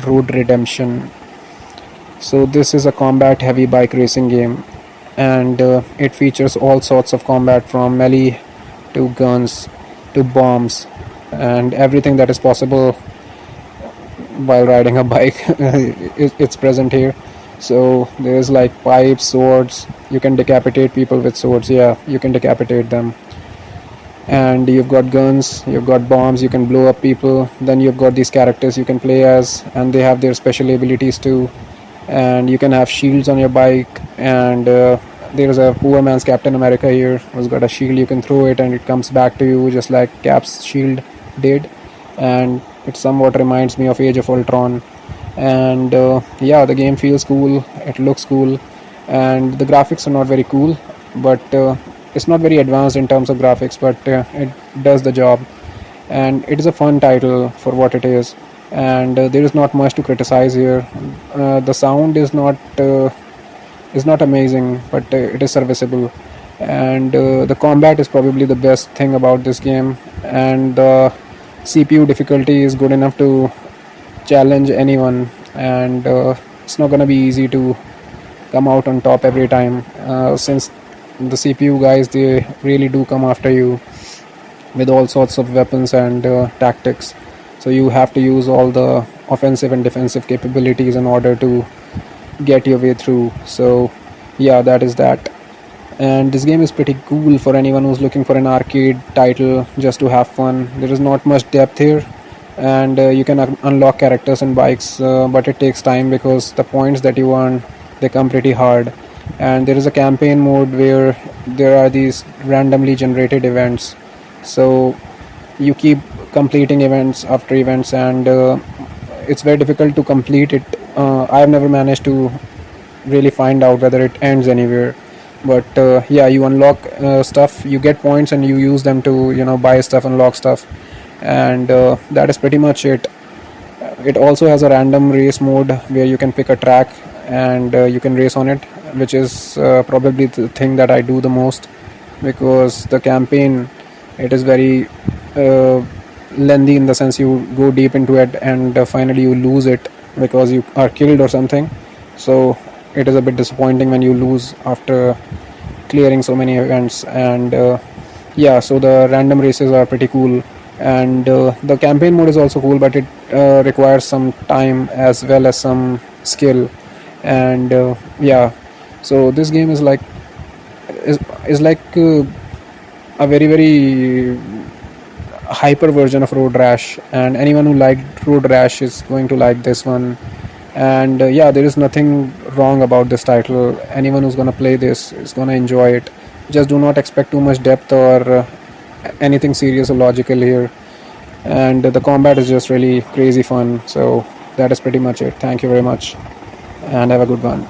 Road Redemption. So this is a combat heavy bike racing game, and it features all sorts of combat from melee to guns to bombs and everything that is possible while riding a bike. It's present here. So there's like pipes, swords. You can decapitate people with swords. Yeah, you can decapitate them. And you've got guns, you've got bombs, you can blow up people. Then you've got these characters you can play as, and they have their special abilities too. And you can have shields on your bike. And there's a poor man's Captain America here who's got a shield. You can throw it and it comes back to you just like Cap's shield did. And it somewhat reminds me of Age of Ultron. And yeah, the game feels cool, it looks cool, and the graphics are not very cool, but it's not very advanced in terms of graphics, but it does the job. And it is a fun title for what it is. And there is not much to criticize here. The sound is not amazing, but it is serviceable. And the combat is probably the best thing about this game. And the CPU difficulty is good enough to challenge anyone. And it's not gonna be easy to come out on top every time, since the CPU guys, they really do come after you with all sorts of weapons and tactics. So you have to use all the offensive and defensive capabilities in order to get your way through. So yeah, that is that. And this game is pretty cool for anyone who's looking for an arcade title just to have fun. There is not much depth here, and you can unlock characters and bikes, but it takes time because the points that you earn, they come pretty hard. And there is a campaign mode where there are these randomly generated events, so you keep completing events after events. And it's very difficult to complete it. I've never managed to really find out whether it ends anywhere, but yeah, you unlock stuff, you get points, and you use them to buy stuff, unlock stuff. And that is pretty much it. It also has a random race mode where you can pick a track and you can race on it, which is probably the thing that I do the most, because the campaign, it is very lengthy, in the sense you go deep into it and finally you lose it because you are killed or something. So it is a bit disappointing when you lose after clearing so many events. And yeah, so the random races are pretty cool. And the campaign mode is also cool, but it requires some time as well as some skill. And yeah, so this game is like a very very hyper version of Road Rash, and anyone who liked Road Rash is going to like this one. And yeah, there is nothing wrong about this title. Anyone who's going to play this is going to enjoy it. Just do not expect too much depth or anything serious or logical here. And the combat is just really crazy fun. So that is pretty much it. Thank you very much, and have a good one.